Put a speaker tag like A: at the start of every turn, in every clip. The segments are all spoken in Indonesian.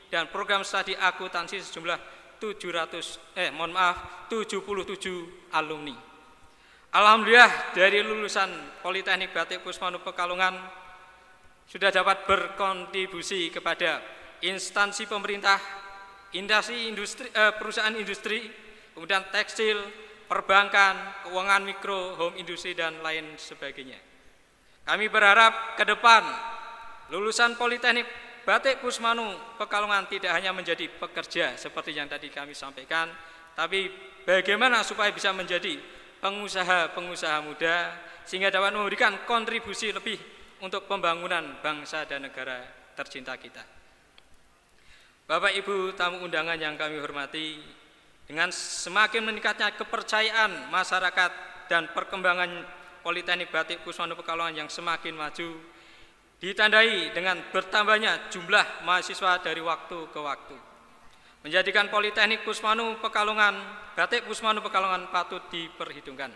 A: dan program studi akuntansi sejumlah 77 alumni. Alhamdulillah dari lulusan Politeknik Batik Kusmanu Pekalongan sudah dapat berkontribusi kepada instansi pemerintah, perusahaan industri, kemudian tekstil, perbankan, keuangan mikro, home industri, dan lain sebagainya. Kami berharap ke depan lulusan Politeknik Batik Kusmanu Pekalongan tidak hanya menjadi pekerja seperti yang tadi kami sampaikan, tapi bagaimana supaya bisa menjadi pengusaha-pengusaha muda sehingga dapat memberikan kontribusi lebih untuk pembangunan bangsa dan negara tercinta kita. Bapak Ibu tamu undangan yang kami hormati, dengan semakin meningkatnya kepercayaan masyarakat dan perkembangan Politeknik Batik Kusmanu Pekalongan yang semakin maju, ditandai dengan bertambahnya jumlah mahasiswa dari waktu ke waktu, menjadikan Politeknik Kusmanu Pekalongan, Batik Kusmanu Pekalongan patut diperhitungkan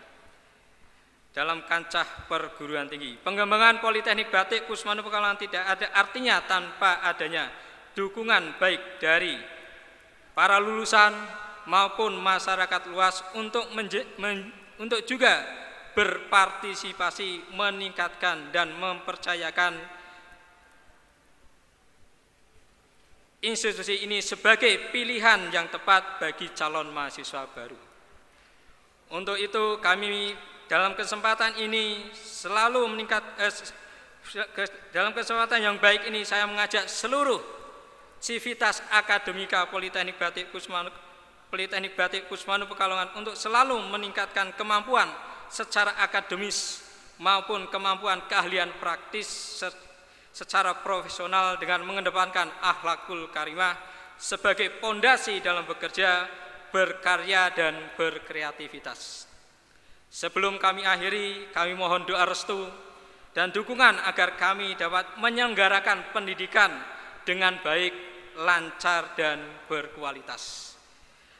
A: dalam kancah perguruan tinggi. Pengembangan Politeknik Batik Kusmanu Pekalongan tidak ada artinya tanpa adanya dukungan baik dari para lulusan maupun masyarakat luas untuk juga berpartisipasi, meningkatkan dan mempercayakan institusi ini sebagai pilihan yang tepat bagi calon mahasiswa baru. Untuk itu kami dalam kesempatan ini dalam kesempatan yang baik ini saya mengajak seluruh sivitas akademika Politeknik Batik Kusmanu Pekalongan untuk selalu meningkatkan kemampuan secara akademis maupun kemampuan keahlian praktis secara profesional dengan mengedepankan akhlakul karimah sebagai pondasi dalam bekerja, berkarya, dan berkreativitas. Sebelum kami akhiri, kami mohon doa restu dan dukungan agar kami dapat menyelenggarakan pendidikan dengan baik, lancar, dan berkualitas.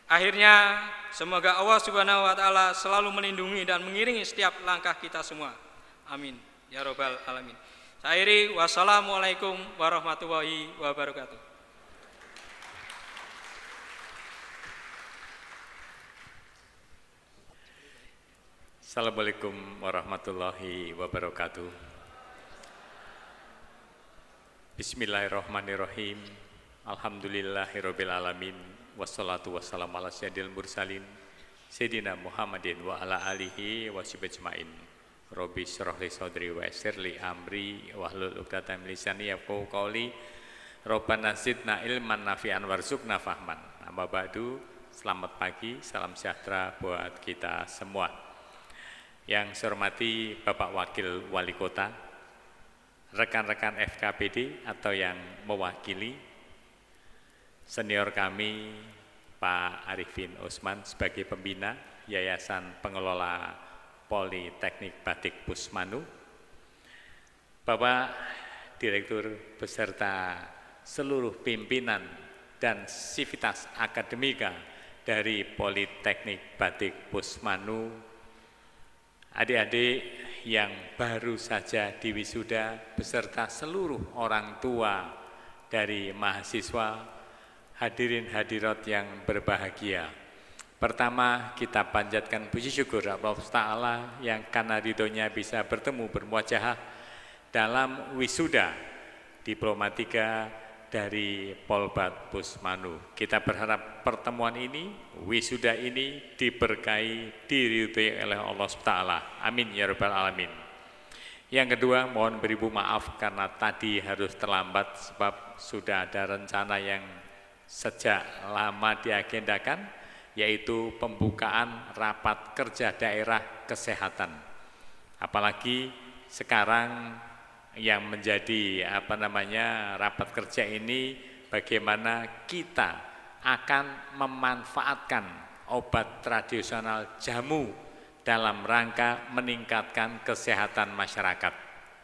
A: Akhirnya, semoga Allah Subhanahu wa Ta'ala selalu melindungi dan mengiringi setiap langkah kita semua. Amin. Ya Rabbal Alamin. Saya akhiri, wassalamualaikum warahmatullahi wabarakatuh.
B: Assalamualaikum warahmatullahi wabarakatuh. Bismillahirrahmanirrahim. Alhamdulillahirabbil alamin. Wassalatu wassalamu ala sayyidil mursalin Sayyidina Muhammadin wa ala alihi wa sahbihi ajmain. Rabbi shrah li sadri wa yassir li amri wahlul 'uqdatam min lisani yafqahu qawli. Rabbana zidna ilman nafi'an warzuqna fahman. Amma ba'du. Selamat pagi, salam sejahtera buat kita semua. Yang saya hormati Bapak Wakil Wali Kota, rekan-rekan FKPD atau yang mewakili, senior kami Pak Arifin Usman sebagai pembina Yayasan Pengelola Politeknik Batik Kusmanu, Bapak Direktur beserta seluruh pimpinan dan sivitas akademika dari Politeknik Batik Kusmanu, adik-adik yang baru saja diwisuda beserta seluruh orang tua dari mahasiswa, hadirin hadirat yang berbahagia. Pertama, kita panjatkan puji syukur Allah Ta'ala yang karena ridhonya bisa bertemu bermuajahah dalam wisuda Diplomatika dari Polbat Kusmanu. Kita berharap pertemuan ini, wisuda ini diberkahi, diridhoi oleh Allah Ta'ala. Amin ya rabbal alamin. Yang kedua, mohon beribu maaf karena tadi harus terlambat sebab sudah ada rencana yang sejak lama diagendakan, yaitu pembukaan rapat kerja daerah kesehatan. Apalagi sekarang yang menjadi rapat kerja ini bagaimana kita akan memanfaatkan obat tradisional jamu dalam rangka meningkatkan kesehatan masyarakat.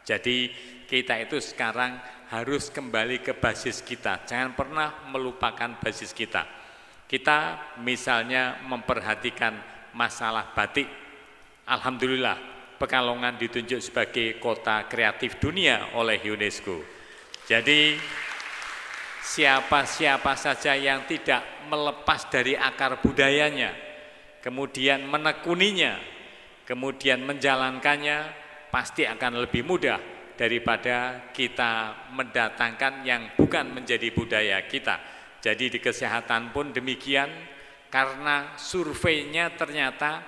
B: Jadi kita itu sekarang harus kembali ke basis kita, jangan pernah melupakan basis kita. Kita misalnya memperhatikan masalah batik, alhamdulillah Pekalongan ditunjuk sebagai kota kreatif dunia oleh UNESCO. Jadi siapa-siapa saja yang tidak melepas dari akar budayanya, kemudian menekuninya, kemudian menjalankannya, pasti akan lebih mudah daripada kita mendatangkan yang bukan menjadi budaya kita. Jadi di kesehatan pun demikian, karena surveinya ternyata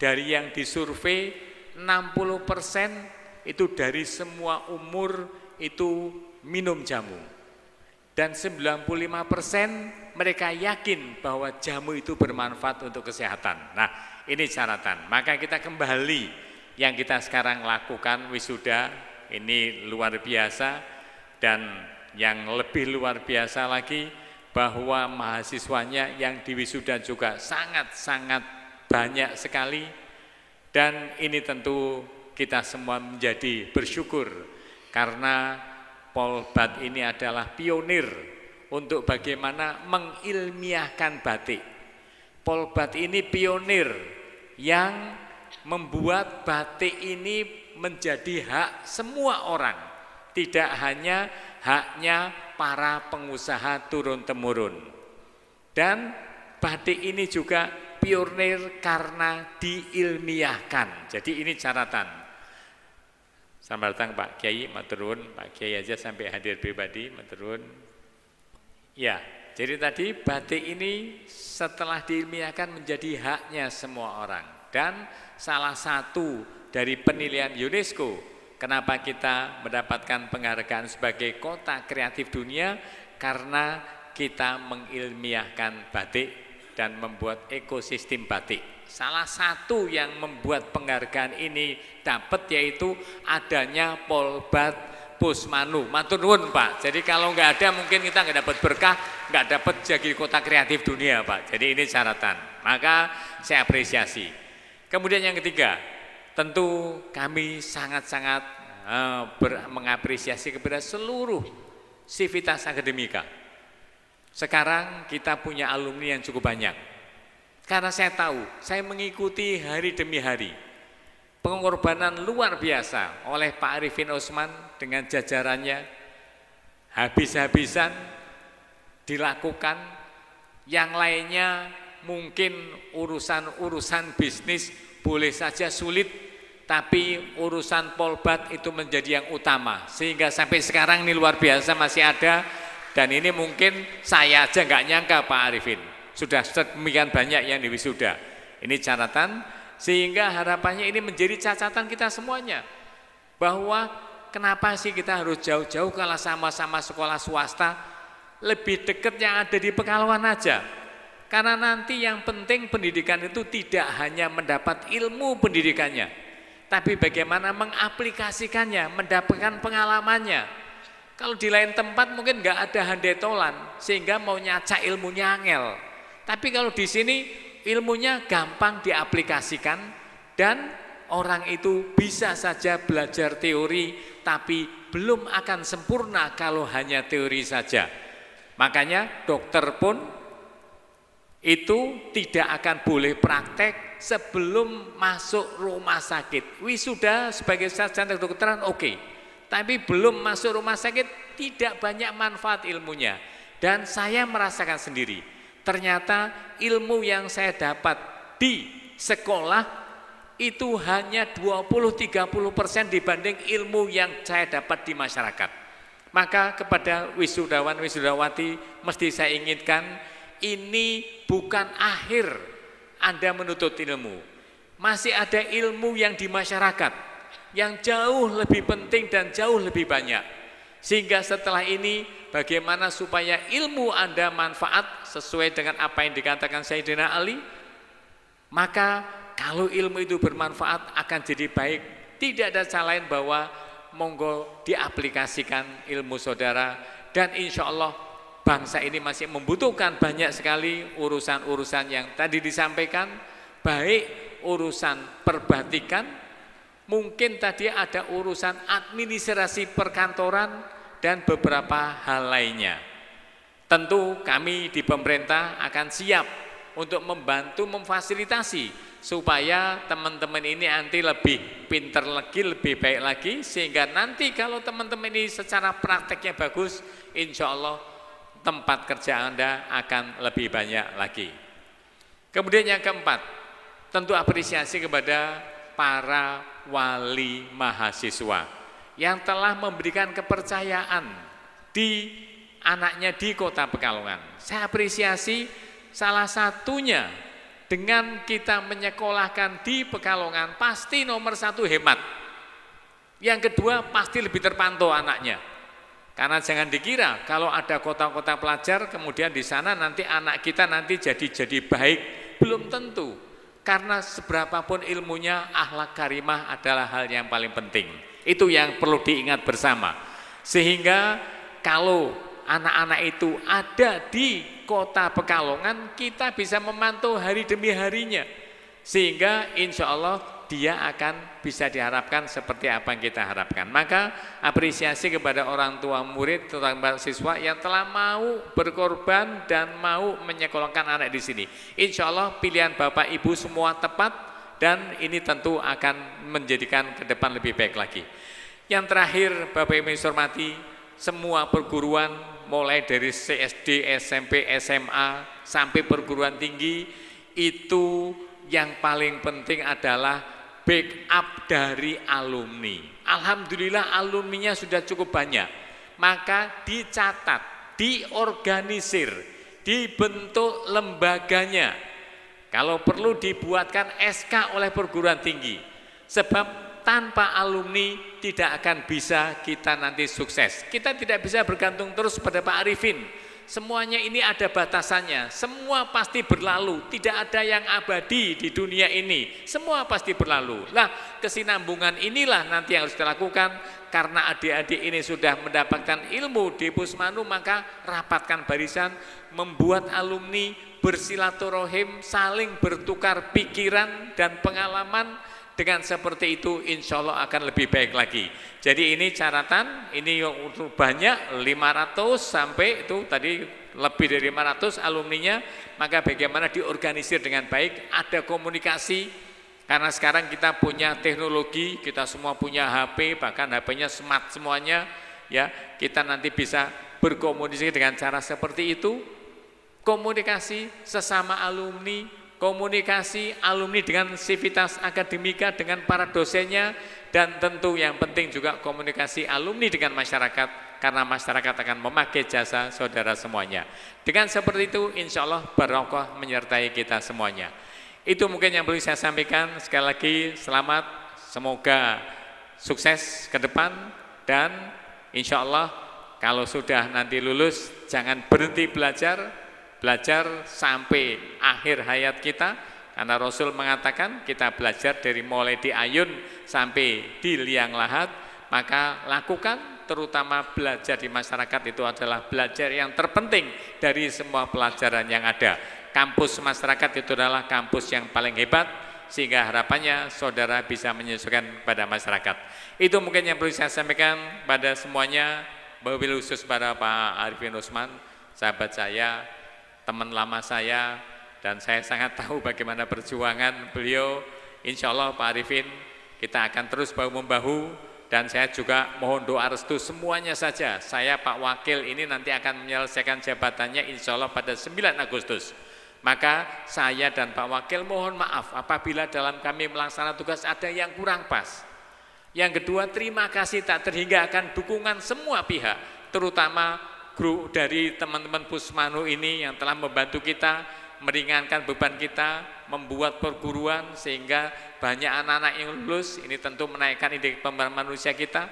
B: dari yang disurvei 60% itu dari semua umur itu minum jamu. Dan 95% mereka yakin bahwa jamu itu bermanfaat untuk kesehatan. Nah, ini syaratan. Maka kita kembali yang kita sekarang lakukan wisuda, ini luar biasa. Dan yang lebih luar biasa lagi, bahwa mahasiswanya yang di wisuda juga sangat-sangat banyak sekali. Dan ini tentu kita semua menjadi bersyukur, karena Polbat ini adalah pionir untuk bagaimana mengilmiahkan batik. Polbat ini pionir yang membuat batik ini menjadi hak semua orang, tidak hanya haknya para pengusaha turun-temurun. Dan batik ini juga pionir karena diilmiahkan. Jadi ini catatan. Selamat datang Pak Kiai, matur nuwun. Pak Kiai aja sampai hadir pribadi, matur nuwun. Ya, jadi tadi batik ini setelah diilmiahkan menjadi haknya semua orang. Dan salah satu dari penilaian UNESCO, kenapa kita mendapatkan penghargaan sebagai kota kreatif dunia, karena kita mengilmiahkan batik dan membuat ekosistem batik. Salah satu yang membuat penghargaan ini dapat yaitu adanya Polbat Pusmanu. Matur nuwun Pak. Jadi kalau nggak ada mungkin kita nggak dapat berkah, nggak dapat jadi kota kreatif dunia Pak. Jadi ini syaratan. Maka saya apresiasi. Kemudian yang ketiga, tentu kami sangat-sangat mengapresiasi kepada seluruh sivitas akademika. Sekarang kita punya alumni yang cukup banyak. Karena saya tahu, saya mengikuti hari demi hari pengorbanan luar biasa oleh Pak Arifin Usman dengan jajarannya, habis-habisan dilakukan. Yang lainnya mungkin urusan bisnis boleh saja sulit, tapi urusan Polbat itu menjadi yang utama. Sehingga sampai sekarang ini luar biasa masih ada. Dan ini mungkin saya aja nggak nyangka Pak Arifin sudah demikian banyak yang di wisuda. Ini catatan, sehingga harapannya ini menjadi catatan kita semuanya, bahwa kenapa sih kita harus jauh-jauh kalau sama-sama sekolah swasta, lebih dekat yang ada di Pekalongan aja. Karena nanti yang penting pendidikan itu tidak hanya mendapat ilmu pendidikannya, tapi bagaimana mengaplikasikannya, mendapatkan pengalamannya. Kalau di lain tempat mungkin nggak ada handetolan, sehingga mau nyacak ilmunya angel. Tapi kalau di sini ilmunya gampang diaplikasikan, dan orang itu bisa saja belajar teori, tapi belum akan sempurna kalau hanya teori saja. Makanya dokter pun itu tidak akan boleh praktek sebelum masuk rumah sakit. Wisuda sebagai sarjana kedokteran oke, tapi belum masuk rumah sakit tidak banyak manfaat ilmunya. Dan saya merasakan sendiri, ternyata ilmu yang saya dapat di sekolah itu hanya 20-30% dibanding ilmu yang saya dapat di masyarakat. Maka kepada wisudawan wisudawati mesti saya inginkan, ini bukan akhir Anda menuntut ilmu. Masih ada ilmu yang di masyarakat yang jauh lebih penting dan jauh lebih banyak. Sehingga setelah ini bagaimana supaya ilmu Anda manfaat sesuai dengan apa yang dikatakan Sayyidina Ali, maka kalau ilmu itu bermanfaat akan jadi baik. Tidak ada cara lain bahwa monggo diaplikasikan ilmu saudara, dan insya Allah bangsa ini masih membutuhkan banyak sekali urusan-urusan yang tadi disampaikan, baik urusan perbatikan, mungkin tadi ada urusan administrasi perkantoran, dan beberapa hal lainnya. Tentu kami di pemerintah akan siap untuk membantu memfasilitasi supaya teman-teman ini nanti lebih pinter lagi, lebih baik lagi, sehingga nanti kalau teman-teman ini secara prakteknya bagus, insya Allah tempat kerja Anda akan lebih banyak lagi. Kemudian yang keempat, tentu apresiasi kepada para wali mahasiswa yang telah memberikan kepercayaan di anaknya di Kota Pekalongan. Saya apresiasi salah satunya dengan kita menyekolahkan di Pekalongan pasti nomor satu hemat. Yang kedua pasti lebih terpantau anaknya. Karena jangan dikira kalau ada kota-kota pelajar kemudian di sana nanti anak kita nanti jadi baik, belum tentu. Karena seberapapun ilmunya, akhlak karimah adalah hal yang paling penting. Itu yang perlu diingat bersama. Sehingga kalau anak-anak itu ada di Kota Pekalongan, kita bisa memantau hari demi harinya. Sehingga insya Allah dia akan bisa diharapkan seperti apa yang kita harapkan. Maka apresiasi kepada orang tua murid, terutama siswa yang telah mau berkorban dan mau menyekolahkan anak di sini. Insya Allah pilihan Bapak Ibu semua tepat dan ini tentu akan menjadikan ke depan lebih baik lagi. Yang terakhir Bapak Ibu yang hormati, semua perguruan mulai dari CSD, SMP, SMA sampai perguruan tinggi itu yang paling penting adalah backup dari alumni. Alhamdulillah alumninya sudah cukup banyak. Maka dicatat, diorganisir, dibentuk lembaganya. Kalau perlu dibuatkan SK oleh perguruan tinggi. Sebab tanpa alumni tidak akan bisa kita nanti sukses. Kita tidak bisa bergantung terus pada Pak Arifin. Semuanya ini ada batasannya, semua pasti berlalu, tidak ada yang abadi di dunia ini, semua pasti berlalu. Lah, kesinambungan inilah nanti yang harus dilakukan, karena adik-adik ini sudah mendapatkan ilmu di Pusmanu, maka rapatkan barisan, membuat alumni bersilaturahim, saling bertukar pikiran dan pengalaman. Dengan seperti itu insya Allah akan lebih baik lagi. Jadi ini catatan, ini untuk banyak 500 sampai itu tadi lebih dari 500 alumninya. Maka bagaimana diorganisir dengan baik, ada komunikasi. Karena sekarang kita punya teknologi, kita semua punya HP, bahkan HP-nya smart semuanya. Ya, kita nanti bisa berkomunikasi dengan cara seperti itu. Komunikasi sesama alumni, komunikasi alumni dengan sivitas akademika, dengan para dosennya, dan tentu yang penting juga komunikasi alumni dengan masyarakat, karena masyarakat akan memakai jasa saudara semuanya. Dengan seperti itu insya Allah barokah menyertai kita semuanya. Itu mungkin yang perlu saya sampaikan. Sekali lagi selamat, semoga sukses ke depan, dan insya Allah kalau sudah nanti lulus jangan berhenti belajar sampai akhir hayat kita, karena Rasul mengatakan kita belajar dari mulai di ayun sampai di liang lahat. Maka lakukan, terutama belajar di masyarakat itu adalah belajar yang terpenting dari semua pelajaran yang ada. Kampus masyarakat itu adalah kampus yang paling hebat, sehingga harapannya saudara bisa menyesuaikan pada masyarakat. Itu mungkin yang perlu saya sampaikan pada semuanya, wabil khusus pada Pak Arifin Usman, sahabat saya, teman lama saya, dan saya sangat tahu bagaimana perjuangan beliau. Insya Allah Pak Arifin, kita akan terus bahu-membahu, dan saya juga mohon doa restu semuanya saja. Saya Pak Wakil ini nanti akan menyelesaikan jabatannya insya Allah pada 9 Agustus. Maka saya dan Pak Wakil mohon maaf apabila dalam kami melaksanakan tugas ada yang kurang pas. Yang kedua, terima kasih tak terhingga akan dukungan semua pihak, terutama grup dari teman-teman Pusmanu ini yang telah membantu kita, meringankan beban kita, membuat perguruan sehingga banyak anak-anak yang lulus. Ini tentu menaikkan indeks pembangunan manusia kita.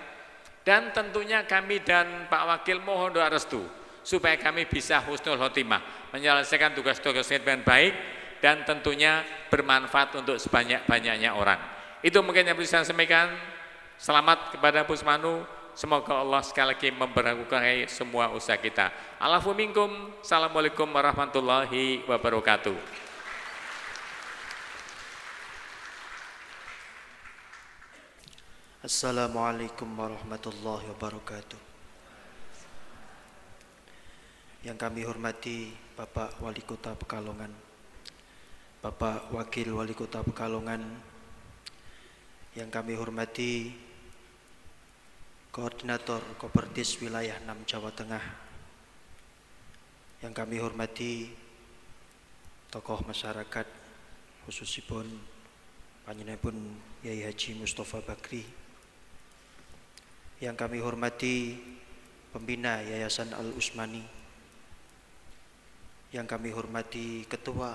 B: Dan tentunya kami dan Pak Wakil mohon doa restu supaya kami bisa husnul khotimah, menyelesaikan tugas-tugasnya dengan baik dan tentunya bermanfaat untuk sebanyak-banyaknya orang. Itu mungkin yang bisa saya sampaikan. Selamat kepada Pusmanu. Semoga Allah sekali lagi memberkahi semua usaha kita. Alafu minkum. Assalamualaikum warahmatullahi wabarakatuh.
C: Assalamualaikum warahmatullahi wabarakatuh. Yang kami hormati Bapak Wali Kota Pekalongan, Bapak Wakil Wali Kota Pekalongan, yang kami hormati Koordinator Kopertis Wilayah 6 Jawa Tengah, yang kami hormati tokoh masyarakat, khususipun panjenenganipun Yai Haji Mustafa Bakri, yang kami hormati pembina Yayasan Al-Usmani, yang kami hormati ketua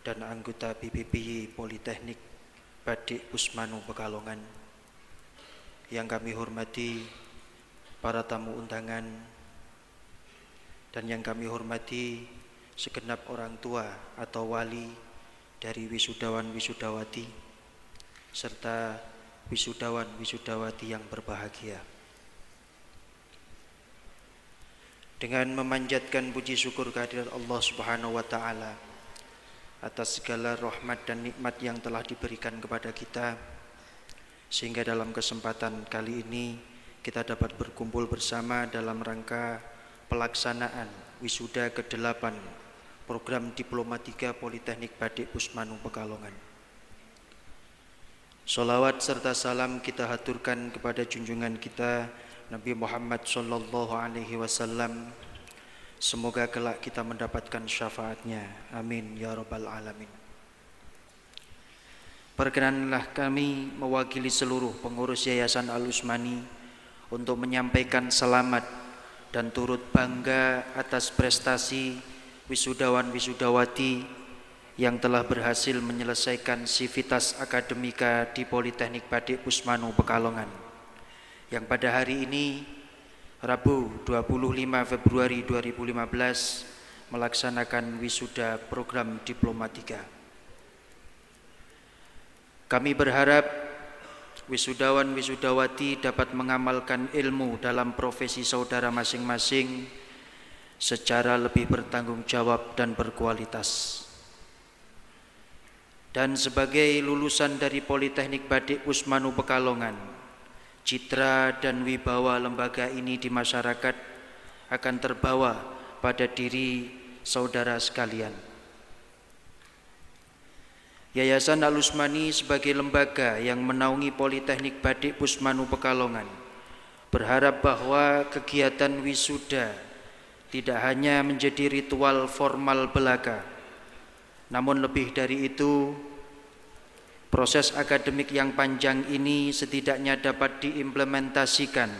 C: dan anggota BPPY Politeknik Badik Usmanu Pekalongan, yang kami hormati para tamu undangan, dan yang kami hormati segenap orang tua atau wali dari wisudawan wisudawati serta wisudawan wisudawati yang berbahagia. Dengan memanjatkan puji syukur kehadirat Allah Subhanahu wa taala atas segala rahmat dan nikmat yang telah diberikan kepada kita, sehingga dalam kesempatan kali ini kita dapat berkumpul bersama dalam rangka pelaksanaan wisuda ke-8 program Diplomatika Politeknik Badik Usmanu Pekalongan. Sholawat serta salam kita haturkan kepada junjungan kita Nabi Muhammad sallallahu alaihi wasallam. Semoga kelak kita mendapatkan syafaatnya. Amin ya rabbal alamin. Perkenanlah kami mewakili seluruh pengurus Yayasan Al-Usmani untuk menyampaikan selamat dan turut bangga atas prestasi wisudawan wisudawati yang telah berhasil menyelesaikan sivitas akademika di Politeknik Badik Usmanu Pekalongan, yang pada hari ini Rabu 25 Februari 2015 melaksanakan wisuda program Diplomatika. Kami berharap wisudawan wisudawati dapat mengamalkan ilmu dalam profesi saudara masing-masing secara lebih bertanggung jawab dan berkualitas. Dan sebagai lulusan dari Politeknik Badik Usmanu Pekalongan, citra dan wibawa lembaga ini di masyarakat akan terbawa pada diri saudara sekalian. Yayasan Al-Usmani sebagai lembaga yang menaungi Politeknik Badik Usmanu Pekalongan berharap bahwa kegiatan wisuda tidak hanya menjadi ritual formal belaka, namun lebih dari itu, proses akademik yang panjang ini setidaknya dapat diimplementasikan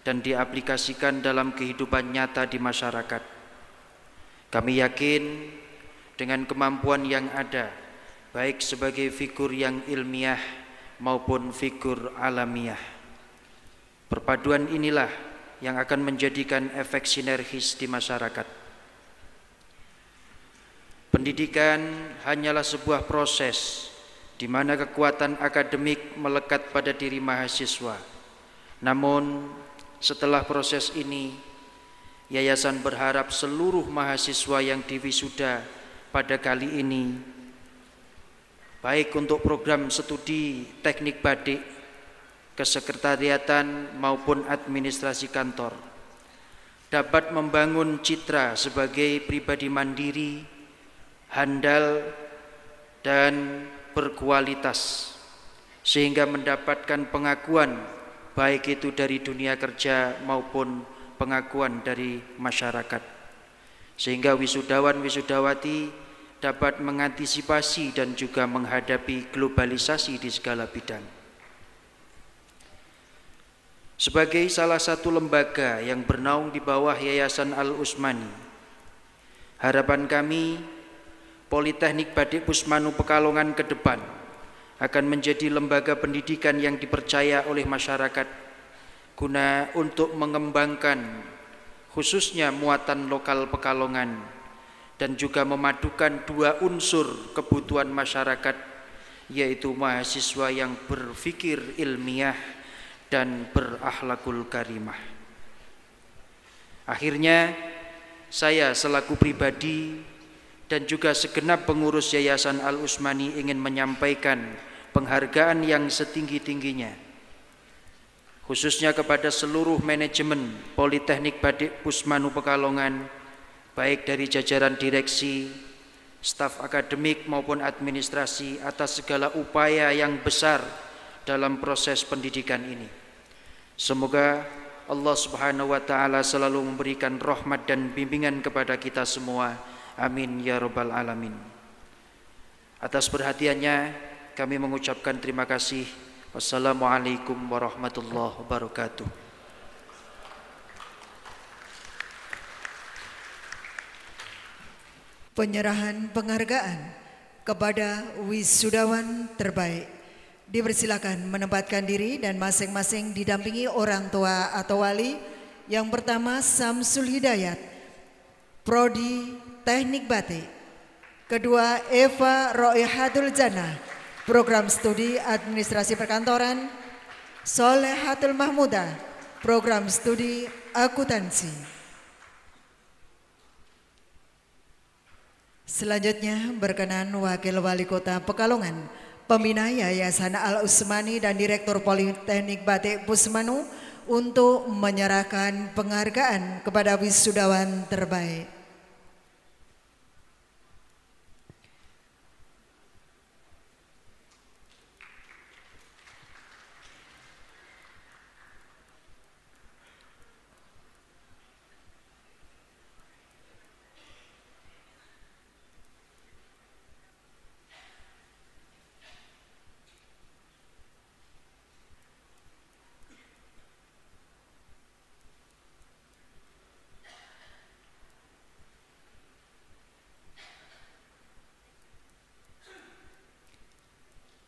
C: dan diaplikasikan dalam kehidupan nyata di masyarakat. Kami yakin dengan kemampuan yang ada, baik sebagai figur yang ilmiah maupun figur alamiah, perpaduan inilah yang akan menjadikan efek sinergis di masyarakat. Pendidikan hanyalah sebuah proses di mana kekuatan akademik melekat pada diri mahasiswa. Namun setelah proses ini, yayasan berharap seluruh mahasiswa yang diwisuda pada kali ini, baik untuk program studi teknik badik, kesekretariatan maupun administrasi kantor, dapat membangun citra sebagai pribadi mandiri, handal dan berkualitas, sehingga mendapatkan pengakuan baik itu dari dunia kerja maupun pengakuan dari masyarakat, sehingga wisudawan wisudawati dapat mengantisipasi dan juga menghadapi globalisasi di segala bidang. Sebagai salah satu lembaga yang bernaung di bawah Yayasan Al-Usmani, harapan kami Politeknik Badik Usmanu Pekalongan ke depan akan menjadi lembaga pendidikan yang dipercaya oleh masyarakat guna untuk mengembangkan khususnya muatan lokal Pekalongan dan juga memadukan dua unsur kebutuhan masyarakat, yaitu mahasiswa yang berpikir ilmiah dan berakhlakul karimah. Akhirnya saya selaku pribadi dan juga segenap pengurus Yayasan Al-Usmani ingin menyampaikan penghargaan yang setinggi-tingginya, khususnya kepada seluruh manajemen Politeknik Badik Usmanu Pekalongan, baik dari jajaran direksi, staf akademik maupun administrasi, atas segala upaya yang besar dalam proses pendidikan ini. Semoga Allah Subhanahu wa taala selalu memberikan rahmat dan bimbingan kepada kita semua. Amin ya rabbal alamin. Atas perhatiannya kami mengucapkan terima kasih. Wassalamualaikum warahmatullahi wabarakatuh.
D: Penyerahan penghargaan kepada wisudawan terbaik. Dipersilakan menempatkan diri dan masing-masing didampingi orang tua atau wali. Yang pertama Samsul Hidayat, Prodi Teknik Batik. Kedua Eva Roihatul Jannah, Program Studi Administrasi Perkantoran. Solehatul Mahmudah, Program Studi Akuntansi. Selanjutnya berkenan Wakil Wali Kota Pekalongan, Pembina Yayasan Al-Usmani dan Direktur Politeknik Batik Pusmanu untuk menyerahkan penghargaan kepada wisudawan terbaik.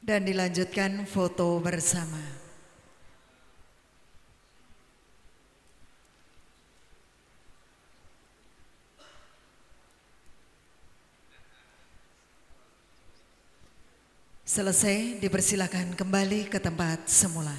D: Dan dilanjutkan foto bersama. Selesai, dipersilakan kembali ke tempat semula.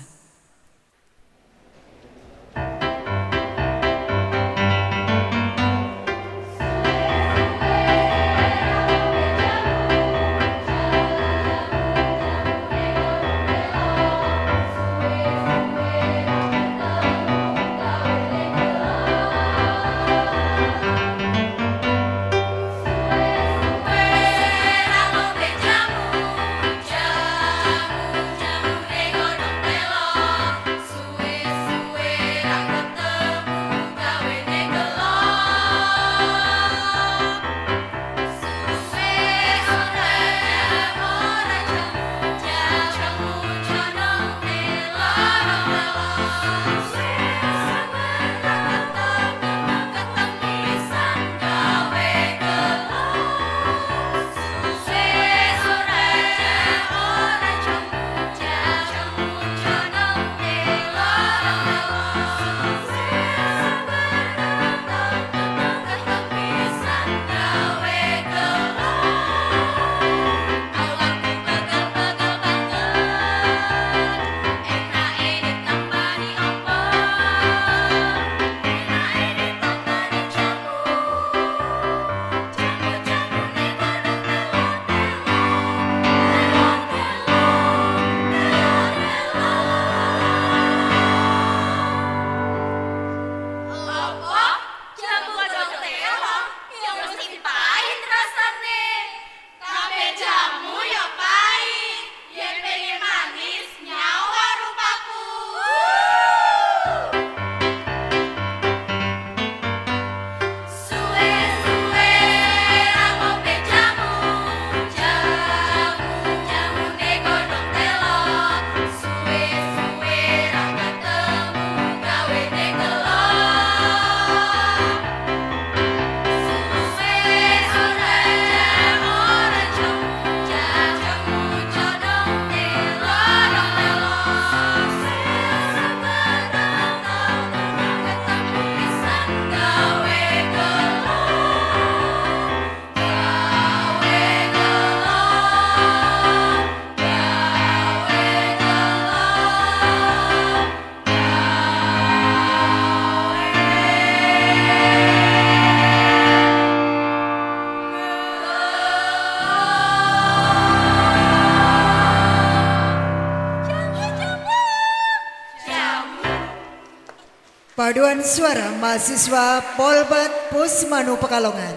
D: Paduan suara mahasiswa Polbat Pusmanu Pekalongan.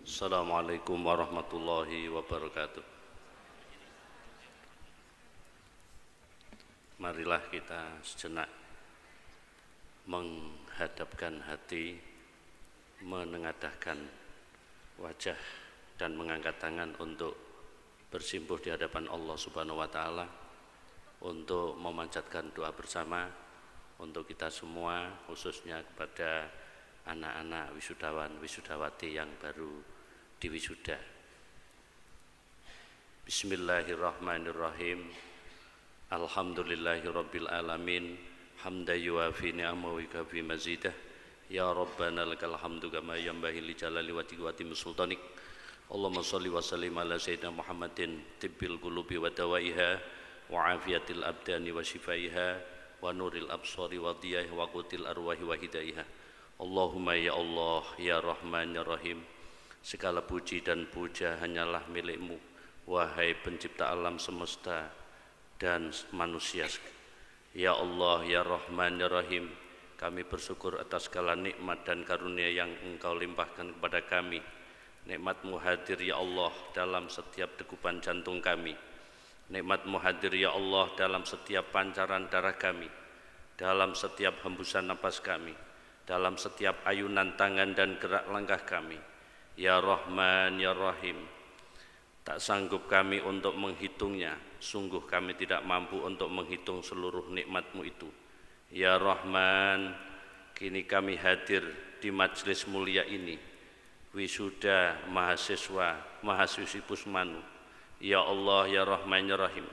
E: Assalamualaikum warahmatullahi wabarakatuh. marilah kita sejenak menghadapkan hati, menengadahkan wajah dan mengangkat tangan untuk bersimpuh di hadapan Allah Subhanahu wa taala untuk memanjatkan doa bersama untuk kita semua, khususnya kepada anak-anak wisudawan wisudawati yang baru diwisuda. Bismillahirrahmanirrahim. Alhamdulillahirabbil alamin. Hamdan yuwafi ni'amahu wa yukafi mazidah. Ya Rabbana lakal hamdu kama yanbaghi li jalali wajhika wa sultanik. Allahumma shalli wa sallim ala sayyidina Muhammadin tibbil qulubi wa dawaiha wa afiyatil abdani wa shifaiha wa nuril absari wa diyaiha wa qutil arwahi wa hidayah. Allahumma ya Allah ya Rahman ya Rahim. Segala puji dan puja hanyalah milik-Mu, wahai pencipta alam semesta dan manusia. Ya Allah ya Rahman ya Rahim, kami bersyukur atas segala nikmat dan karunia yang Engkau limpahkan kepada kami. Nikmat-Mu hadir ya Allah dalam setiap degupan jantung kami. Nikmat-Mu hadir ya Allah dalam setiap pancaran darah kami, dalam setiap hembusan napas kami, dalam setiap ayunan tangan dan gerak langkah kami. Ya Rahman ya Rahim, tak sanggup kami untuk menghitungnya, sungguh kami tidak mampu untuk menghitung seluruh nikmat-Mu itu. Ya Rahman, kini kami hadir di majelis mulia ini, wisuda mahasiswa mahasiswi Pusmanu. Ya Allah ya Rahman ya Rahim,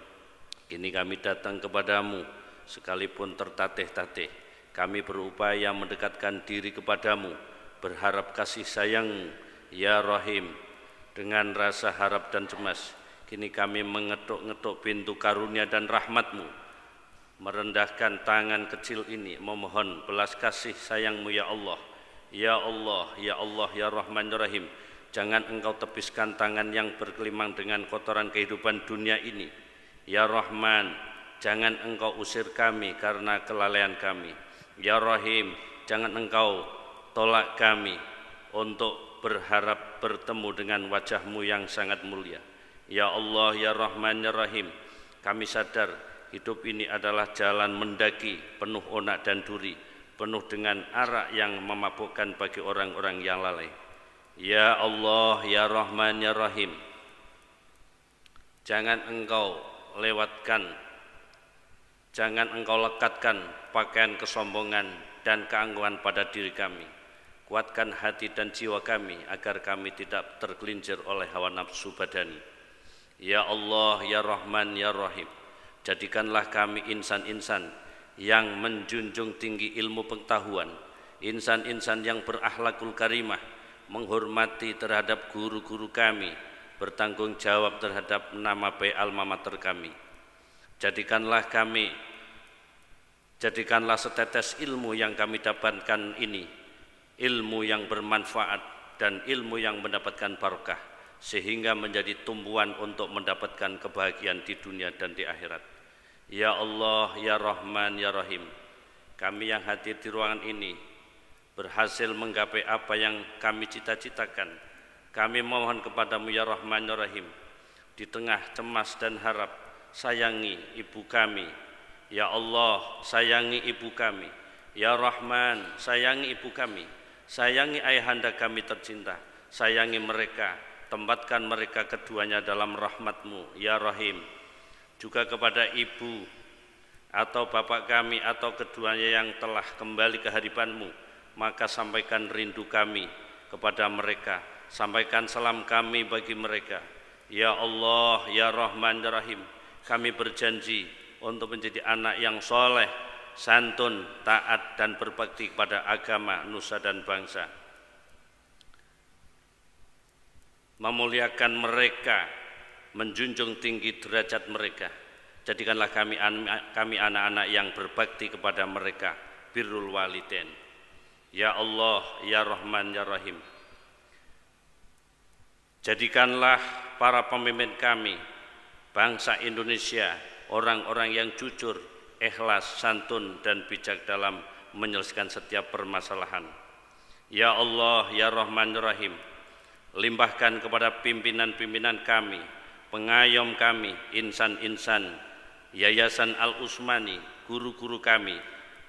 E: kini kami datang kepadamu sekalipun tertatih-tatih. Kami berupaya mendekatkan diri kepadamu, berharap kasih sayang-Mu ya Rahim. Dengan rasa harap dan cemas, kini kami mengetuk-ngetuk pintu karunia dan rahmat-Mu, merendahkan tangan kecil ini, memohon belas kasih sayang-Mu ya Allah. Ya Allah, ya Allah, ya Rahman ya Rahim, jangan Engkau tepiskan tangan yang berkelimang dengan kotoran kehidupan dunia ini. Ya Rahman, jangan Engkau usir kami karena kelalaian kami. Ya Rahim, jangan Engkau tolak kami untuk berharap bertemu dengan wajah-Mu yang sangat mulia. Ya Allah, ya Rahman ya Rahim, kami sadar hidup ini adalah jalan mendaki penuh onak dan duri, penuh dengan arak yang memabukkan bagi orang-orang yang lalai. Ya Allah, ya Rahman ya Rahim, jangan Engkau lewatkan, jangan Engkau lekatkan pakaian kesombongan dan keangkuhan pada diri kami. Kuatkan hati dan jiwa kami agar kami tidak tergelincir oleh hawa nafsu badani. Ya Allah, ya Rahman ya Rahim, jadikanlah kami insan-insan yang menjunjung tinggi ilmu pengetahuan, insan-insan yang berakhlakul karimah, menghormati terhadap guru-guru kami, bertanggung jawab terhadap nama baik alma mater kami. Jadikanlah setetes ilmu yang kami dapatkan ini ilmu yang bermanfaat dan ilmu yang mendapatkan barokah, sehingga menjadi tumpuan untuk mendapatkan kebahagiaan di dunia dan di akhirat. Ya Allah, ya Rahman ya Rahim, kami yang hadir di ruangan ini berhasil menggapai apa yang kami cita-citakan. Kami mohon kepadamu ya Rahman ya Rahim, di tengah cemas dan harap, sayangi ibu kami. Ya Allah, sayangi ibu kami. Ya Rahman, sayangi ibu kami, sayangi ayahanda kami tercinta, sayangi mereka, tempatkan mereka keduanya dalam rahmat-Mu ya Rahim. Juga kepada ibu atau bapak kami atau keduanya yang telah kembali ke hadipan-Mu, maka sampaikan rindu kami kepada mereka, sampaikan salam kami bagi mereka. Ya Allah, ya Rahman ya Rahim, kami berjanji untuk menjadi anak yang soleh, santun, taat dan berbakti kepada agama, nusa dan bangsa, memuliakan mereka, menjunjung tinggi derajat mereka. Jadikanlah kami anak-anak yang berbakti kepada mereka, birrul walidain. Ya Allah, ya Rahman ya Rahim, jadikanlah para pemimpin kami, bangsa Indonesia, orang-orang yang jujur, ikhlas, santun dan bijak dalam menyelesaikan setiap permasalahan. Ya Allah, ya Rahman ya Rahim, limpahkan kepada pimpinan-pimpinan kami, pengayom kami, insan-insan Yayasan Al-Utsmani, guru-guru kami,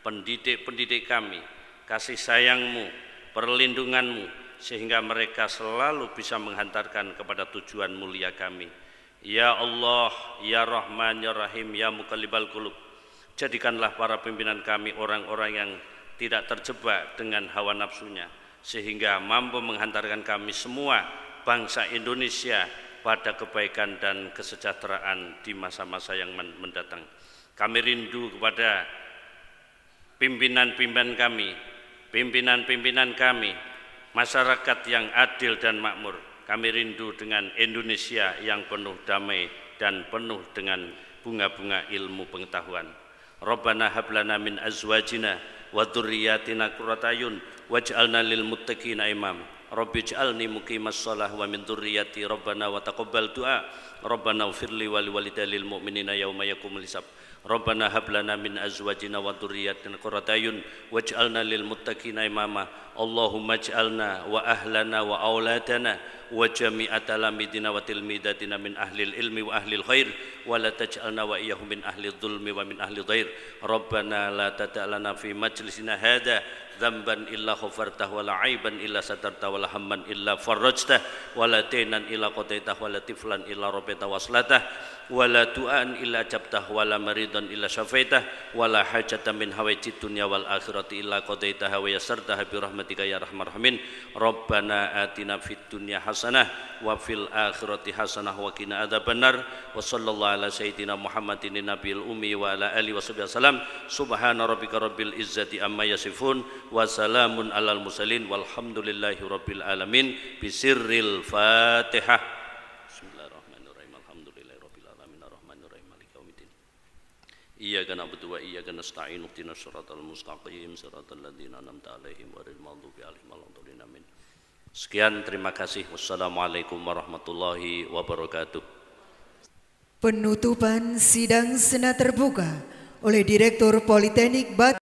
E: pendidik-pendidik kami, kasih sayangmu, perlindunganmu, sehingga mereka selalu bisa menghantarkan kepada tujuan mulia kami. Ya Allah, Ya Rahman, Ya Rahim, Ya Muqallibal Qulub, jadikanlah para pimpinan kami orang-orang yang tidak terjebak dengan hawa nafsunya, sehingga mampu menghantarkan kami semua bangsa Indonesia pada kebaikan dan kesejahteraan di masa-masa yang mendatang. Kami rindu kepada pimpinan-pimpinan kami, masyarakat yang adil dan makmur. Kami rindu dengan Indonesia yang penuh damai dan penuh dengan bunga-bunga ilmu pengetahuan. Rabbana hablana min azwajina wa dzurriyyatina qurrata a'yun waj'alna lil muttaqina imam. Rabbi ij'alni muqimas shalah wa min dzurriyyati Rabbana wa taqabbal du'a. Rabbana ighfirli wa liwalidayya lil mu'minina yauma yaqumul hisab. Rabbana hab lana min azwajina wa dzurriyyatina qurrata a'yun waj'alna lil muttaqina imama. Allahumma ij'alna wa ahlana wa auladana wa jami'a talamidina wa tilmidatina min ahlil ilmi wa ahlil khair wa la taj'alna wa iyyahum min ahlil dhulmi wa min ahlil dhair. Rabbana la tada'lana fi majlisina hadha dzamban illa ghafartah wa la aiban illa satartah wa la hamman illa farajtah wa la tainan illa qadaitah wa la tiflan illa rabbata waslatah wa la tu'an illa jabtah wa la maridan illa syafaitah wa la hajatan min hawaijid dunya wal akhirati illa qadaitaha wa yassartaha bi rahmatika ya arhamar rahimin. Rabbana atina fid dunya hasanah wa fil akhirati hasanah wa qina adzabannar. Wa sallallahu ala sayyidina Muhammadin nabiyil ummi wa ala alihi washabihi wasallam. Subhana rabbika rabbil izzati amma yasifun wa salamun alal mursalin walhamdulillahi rabbil alamin. Bisirril Fatihah. Bismillahirrahmanirrahim. Alhamdulillahi rabbil alamin arrahmanir rahim maliki yaumiddin. Iyyaka na'budu wa iyyaka nasta'in ihdinas siratal mustaqim siratal ladzina an'amta 'alaihim ghairil maghdubi 'alaihim waladdallin amin. Sekian, terima kasih. Wassalamualaikum warahmatullahi wabarakatuh.
D: Penutupan sidang senat terbuka oleh Direktur Politeknik Batik